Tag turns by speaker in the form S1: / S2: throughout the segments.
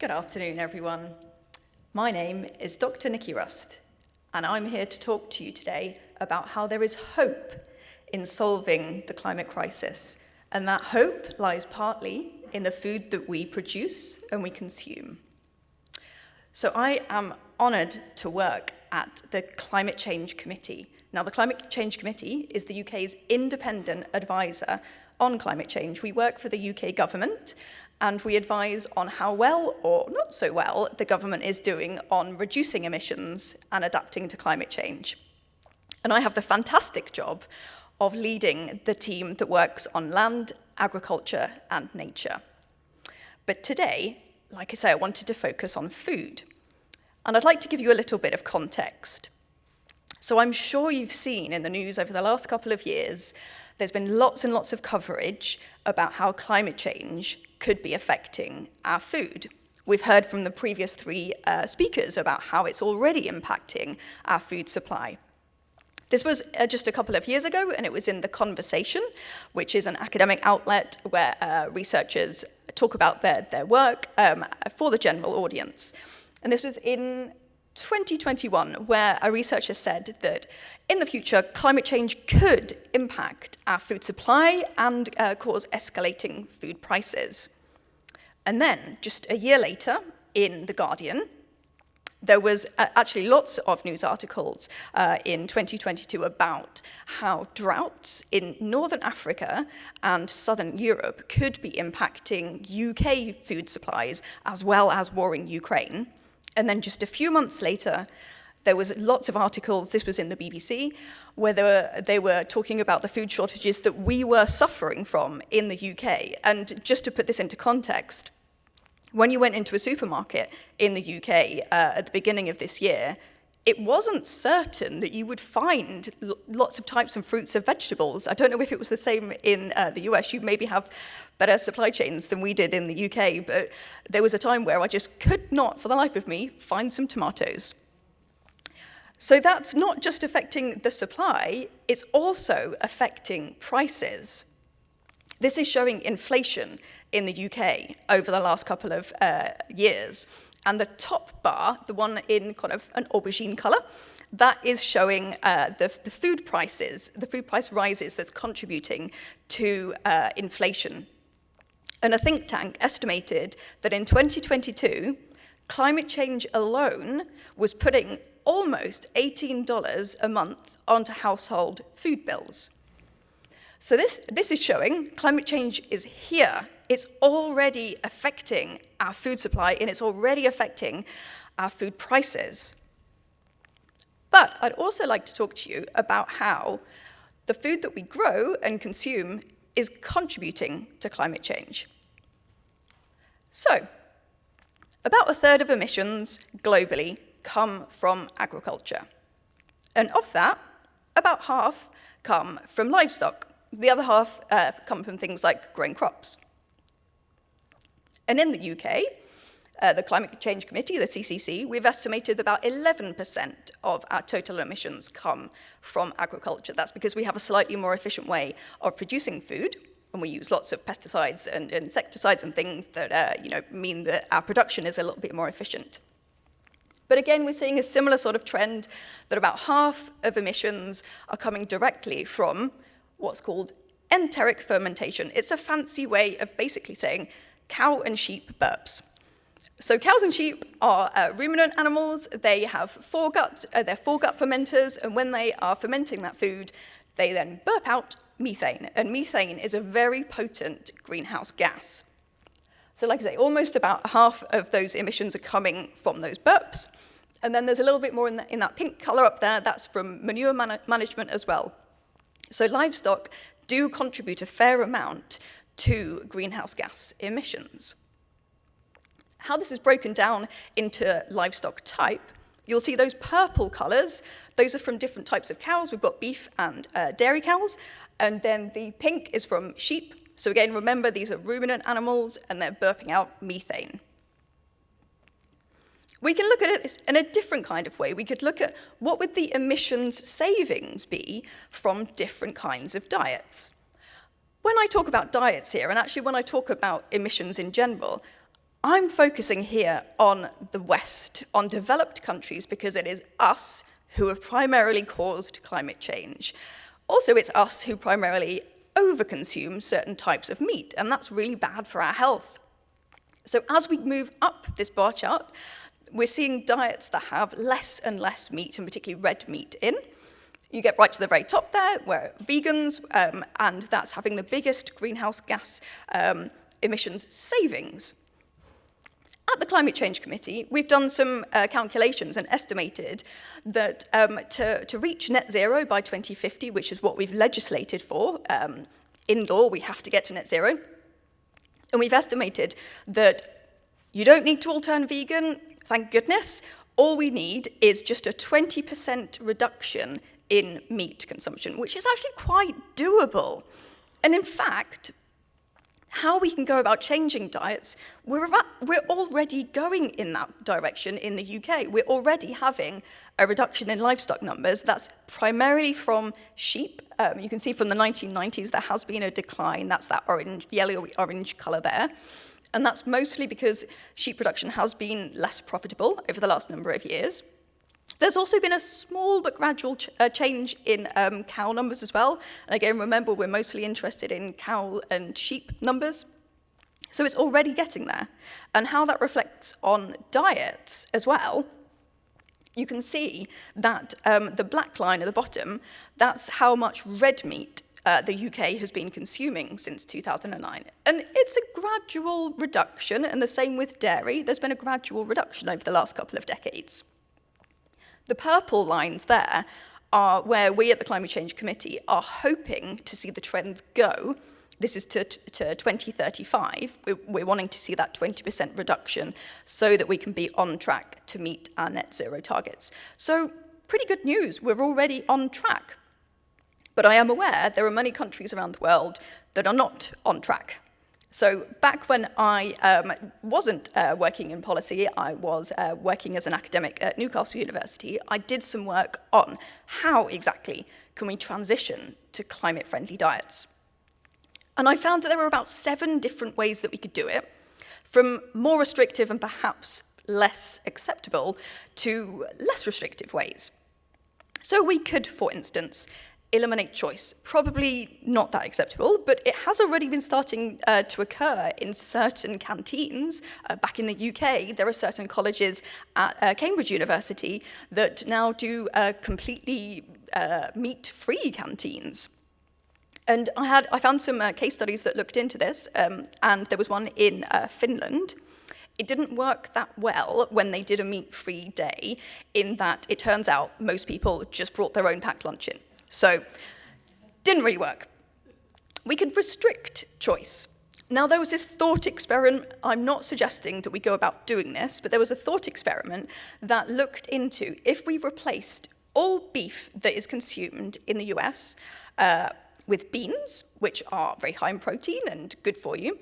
S1: Good afternoon, everyone. My name is Dr. Niki Rust, and I'm here to talk to you today about how there is hope in solving the climate crisis, and that hope lies partly in the food that we produce and we consume. So I am honoured to work at the Climate Change Committee. Now, the Climate Change Committee is the UK's independent advisor on climate change. We work for the UK government, and we advise on how well or not so well the government is doing on reducing emissions and adapting to climate change. And I have the fantastic job of leading the team that works on land, agriculture, and nature. But today, like I say, I wanted to focus on food. And I'd like to give you a little bit of context. So I'm sure you've seen in the news over the last couple of years, there's been lots and lots of coverage about how climate change could be affecting our food. We've heard from the previous three speakers about how it's already impacting our food supply. This was just a couple of years ago, and it was in The Conversation, which is an academic outlet where researchers talk about their work for the general audience. And this was in 2021, where a researcher said that in the future, climate change could impact our food supply and cause escalating food prices. And then, just a year later, in The Guardian, there was actually lots of news articles in 2022 about how droughts in Northern Africa and Southern Europe could be impacting UK food supplies, as well as war in Ukraine. And then just a few months later, there was lots of articles, this was in the BBC, where they were talking about the food shortages that we were suffering from in the UK. And just to put this into context, when you went into a supermarket in the UK at the beginning of this year, it wasn't certain that you would find lots of types of fruits and vegetables. I don't know if it was the same in the US. You maybe have better supply chains than we did in the UK, but there was a time where I just could not, for the life of me, find some tomatoes. So that's not just affecting the supply, it's also affecting prices. This is showing inflation in the UK over the last couple of years. And the top bar, the one in kind of an aubergine colour, that is showing the food prices, the food price rises that's contributing to inflation. And a think tank estimated that in 2022, climate change alone was putting almost $18 a month onto household food bills. So this is showing climate change is here. It's already affecting our food supply, and it's already affecting our food prices. But I'd also like to talk to you about how the food that we grow and consume is contributing to climate change. So, about a third of emissions globally come from agriculture. And of that, about half come from livestock. The other half come from things like growing crops. And in the UK, the Climate Change Committee, the CCC, we've estimated about 11% of our total emissions come from agriculture. That's because we have a slightly more efficient way of producing food, and we use lots of pesticides and insecticides and things that mean that our production is a little bit more efficient. But again, we're seeing a similar sort of trend that about half of emissions are coming directly from what's called enteric fermentation. It's a fancy way of basically saying cow and sheep burps. So cows and sheep are ruminant animals. They have foregut, they're foregut fermenters, and when they are fermenting that food, they then burp out methane. And methane is a very potent greenhouse gas. So like I say, almost about half of those emissions are coming from those burps. And then there's a little bit more in that pink color up there. That's from manure management as well. So livestock do contribute a fair amount to greenhouse gas emissions. How this is broken down into livestock type, you'll see those purple colors. Those are from different types of cows. We've got beef and dairy cows. And then the pink is from sheep. So again, remember, these are ruminant animals, and they're burping out methane. We can look at it in a different kind of way. We could look at what would the emissions savings be from different kinds of diets. When I talk about diets here, and actually when I talk about emissions in general, I'm focusing here on the West, on developed countries, because it is us who have primarily caused climate change. Also, it's us who primarily overconsume certain types of meat, and that's really bad for our health. So as we move up this bar chart, we're seeing diets that have less and less meat, and particularly red meat in. You get right to the very top there, where vegans, and that's having the biggest greenhouse gas emissions savings. At the Climate Change Committee, we've done some calculations and estimated that to reach net zero by 2050, which is what we've legislated for, in law we have to get to net zero, and we've estimated that you don't need to all turn vegan, thank goodness. All we need is just a 20% reduction in meat consumption, which is actually quite doable. And in fact, how we can go about changing diets, we're already going in that direction in the UK. We're already having a reduction in livestock numbers. That's primarily from sheep. You can see from the 1990s there has been a decline. That's that yellow-orange colour there. And that's mostly because sheep production has been less profitable over the last number of years. There's also been a small but gradual change in cow numbers as well. And again, remember, we're mostly interested in cow and sheep numbers. So it's already getting there. And how that reflects on diets as well, you can see that the black line at the bottom, that's how much red meat the UK has been consuming since 2009. And it's a gradual reduction, and the same with dairy. There's been a gradual reduction over the last couple of decades. The purple lines there are where we at the Climate Change Committee are hoping to see the trends go. This is to 2035. We're wanting to see that 20% reduction so that we can be on track to meet our net zero targets. So pretty good news, we're already on track. But I am aware there are many countries around the world that are not on track. So back when I wasn't working in policy, I was working as an academic at Newcastle University. I did some work on how exactly can we transition to climate-friendly diets. And I found that there were about 7 different ways that we could do it, from more restrictive and perhaps less acceptable to less restrictive ways. So we could, for instance, eliminate choice. Probably not that acceptable, but it has already been starting to occur in certain canteens. Back in the UK, there are certain colleges at Cambridge University that now do completely meat-free canteens. And I found some case studies that looked into this, and there was one in Finland. It didn't work that well when they did a meat-free day, in that it turns out most people just brought their own packed lunch in. So, didn't really work. We could restrict choice. Now, there was this thought experiment. I'm not suggesting that we go about doing this, but there was a thought experiment that looked into if we replaced all beef that is consumed in the US with beans, which are very high in protein and good for you,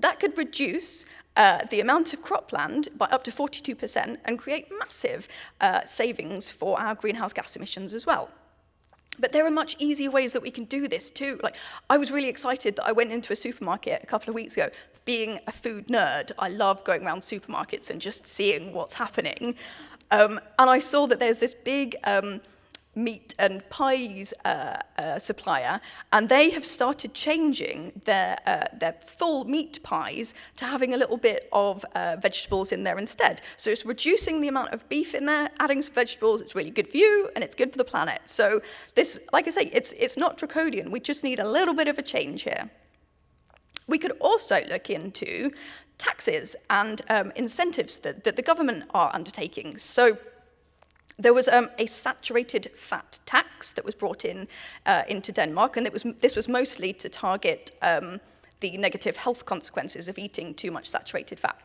S1: that could reduce the amount of cropland by up to 42% and create massive savings for our greenhouse gas emissions as well. But there are much easier ways that we can do this too. Like, I was really excited that I went into a supermarket a couple of weeks ago. Being a food nerd, I love going around supermarkets and just seeing what's happening. And I saw that there's this big meat and pies supplier, and they have started changing their full meat pies to having a little bit of vegetables in there instead. So it's reducing the amount of beef in there, adding some vegetables. It's really good for you, and it's good for the planet. So this, like I say, it's not draconian. We just need a little bit of a change here. We could also look into taxes and incentives that the government are undertaking. So there was a saturated fat tax that was brought into Denmark, and this was mostly to target the negative health consequences of eating too much saturated fat.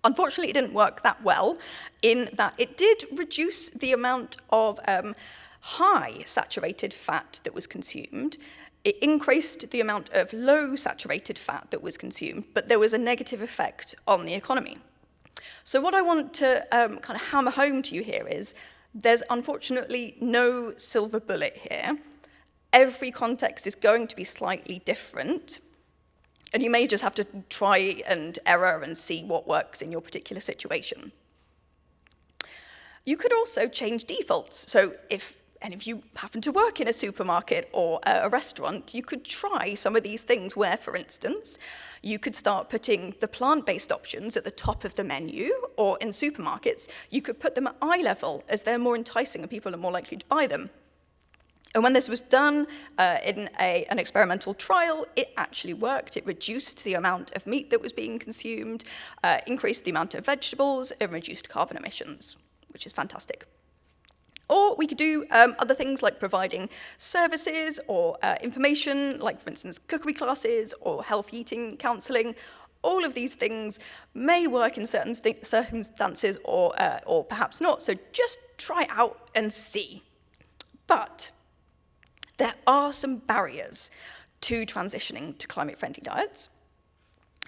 S1: Unfortunately, it didn't work that well, in that it did reduce the amount of high saturated fat that was consumed. It increased the amount of low saturated fat that was consumed, but there was a negative effect on the economy. So what I want to kind of hammer home to you here is there's unfortunately no silver bullet here. Every context is going to be slightly different. And you may just have to try and error and see what works in your particular situation. You could also change defaults. So if any of you happen to work in a supermarket or a restaurant, you could try some of these things where, for instance, you could start putting the plant-based options at the top of the menu, or in supermarkets, you could put them at eye level as they're more enticing and people are more likely to buy them. And when this was done in an experimental trial, it actually worked. It reduced the amount of meat that was being consumed, increased the amount of vegetables, and reduced carbon emissions, which is fantastic. Or we could do other things like providing services or information, like, for instance, cookery classes or health eating counselling. All of these things may work in certain circumstances or perhaps not, so just try it out and see. But there are some barriers to transitioning to climate-friendly diets.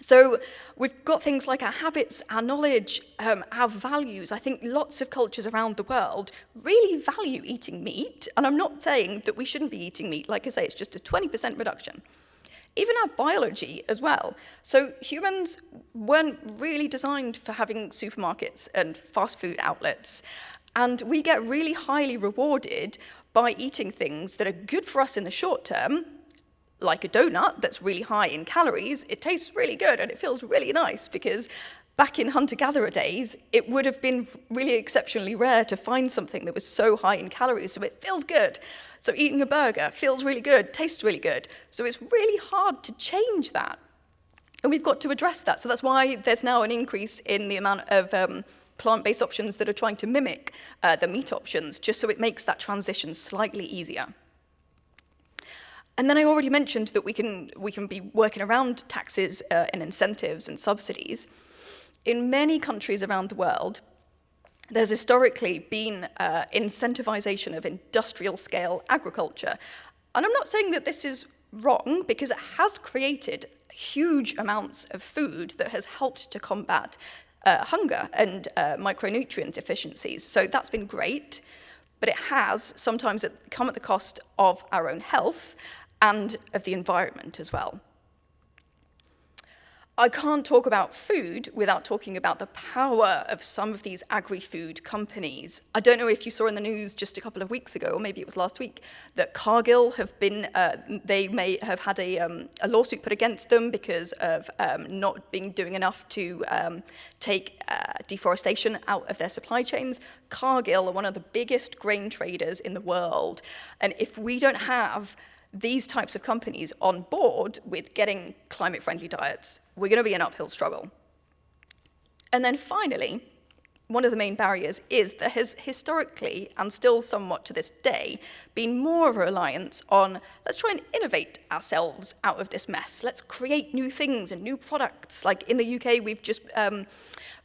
S1: So we've got things like our habits, our knowledge, our values. I think lots of cultures around the world really value eating meat, and I'm not saying that we shouldn't be eating meat. Like I say, it's just a 20% reduction. Even our biology as well. So humans weren't really designed for having supermarkets and fast food outlets, and we get really highly rewarded by eating things that are good for us in the short term, like a donut that's really high in calories. It tastes really good and it feels really nice, because back in hunter-gatherer days, it would have been really exceptionally rare to find something that was so high in calories, so it feels good. So eating a burger feels really good, tastes really good. So it's really hard to change that. And we've got to address that. So that's why there's now an increase in the amount of plant-based options that are trying to mimic the meat options, just so it makes that transition slightly easier. And then I already mentioned that we can be working around taxes and incentives and subsidies. In many countries around the world, there's historically been incentivization of industrial-scale agriculture. And I'm not saying that this is wrong, because it has created huge amounts of food that has helped to combat hunger and micronutrient deficiencies. So that's been great, but it has sometimes come at the cost of our own health and of the environment as well. I can't talk about food without talking about the power of some of these agri-food companies. I don't know if you saw in the news just a couple of weeks ago, or maybe it was last week, that Cargill have been, they may have had a lawsuit put against them because of not doing enough to take deforestation out of their supply chains. Cargill are one of the biggest grain traders in the world, and if we don't have these types of companies on board with getting climate-friendly diets, we're going to be an uphill struggle. And then finally, one of the main barriers is there has historically, and still somewhat to this day, been more of a reliance on, let's try and innovate ourselves out of this mess. Let's create new things and new products. Like in the UK, we've just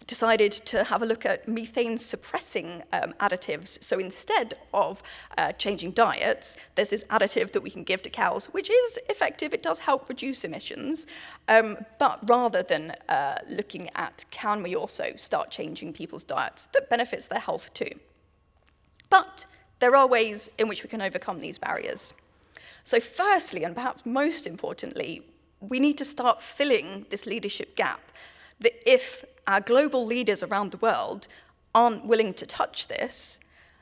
S1: decided to have a look at methane-suppressing additives. So instead of changing diets, there's this additive that we can give to cows, which is effective. It does help reduce emissions. But rather than looking at, can we also start changing people's diets that benefits their health too? But there are ways in which we can overcome these barriers. So firstly, and perhaps most importantly, we need to start filling this leadership gap, that if our global leaders around the world aren't willing to touch this,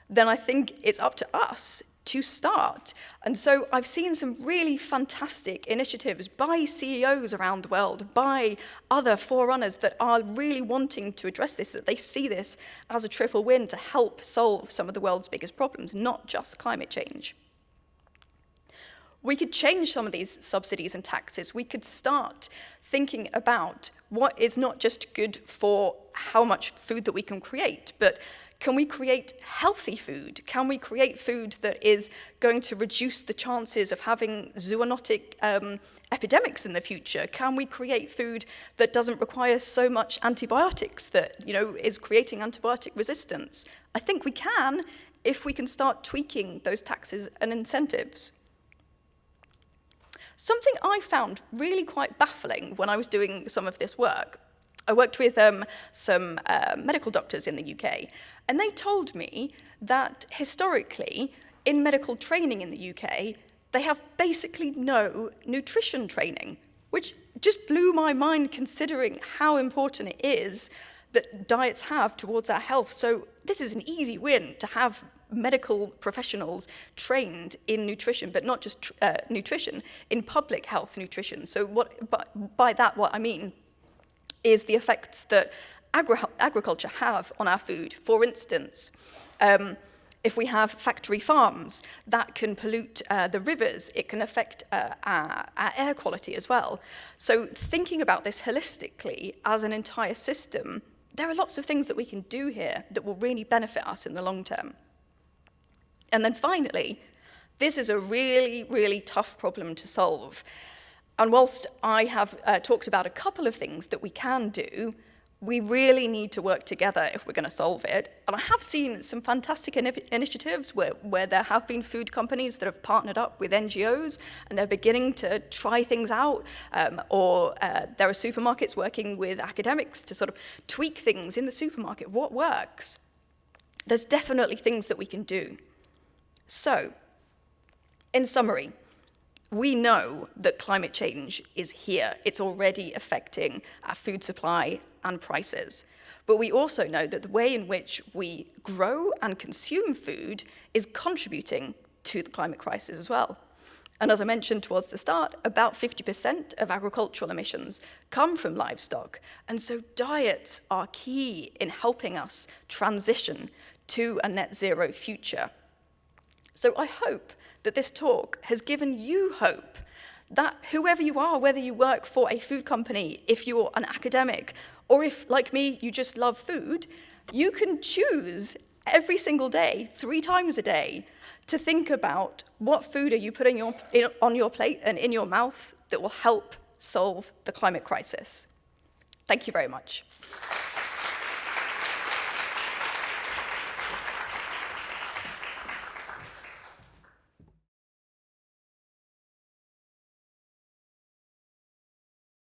S1: then I think it's up to us to start. And so I've seen some really fantastic initiatives by CEOs around the world, by other forerunners that are really wanting to address this, that they see this as a triple win to help solve some of the world's biggest problems, not just climate change. We could change some of these subsidies and taxes. We could start thinking about what is not just good for how much food that we can create, but can we create healthy food? Can we create food that is going to reduce the chances of having zoonotic epidemics in the future? Can we create food that doesn't require so much antibiotics that, is creating antibiotic resistance? I think we can if we can start tweaking those taxes and incentives. Something I found really quite baffling when I was doing some of this work, I worked with some medical doctors in the UK, and they told me that historically, in medical training in the UK, they have basically no nutrition training. which just blew my mind considering how important it is that diets have towards our health. So this is an easy win to have medical professionals trained in nutrition, but not just nutrition, in public health nutrition. So by that, what I mean is the effects that agriculture have on our food. For instance, if we have factory farms, that can pollute the rivers. It can affect our air quality as well. So thinking about this holistically as an entire system, there are lots of things that we can do here that will really benefit us in the long term. And then finally, this is a really, really tough problem to solve. And whilst I have talked about a couple of things that we can do, we really need to work together if we're going to solve it. And I have seen some fantastic initiatives where there have been food companies that have partnered up with NGOs and they're beginning to try things out, or there are supermarkets working with academics to sort of tweak things in the supermarket. What works? There's definitely things that we can do. So, in summary, we know that climate change is here. It's already affecting our food supply and prices. But we also know that the way in which we grow and consume food is contributing to the climate crisis as well. And as I mentioned towards the start, about 50% of agricultural emissions come from livestock. And so diets are key in helping us transition to a net zero future. So I hope that this talk has given you hope that whoever you are, whether you work for a food company, if you're an academic, or if, like me, you just love food, you can choose every single day, 3 times a day, to think about what food are you putting on your plate and in your mouth that will help solve the climate crisis. Thank you very much.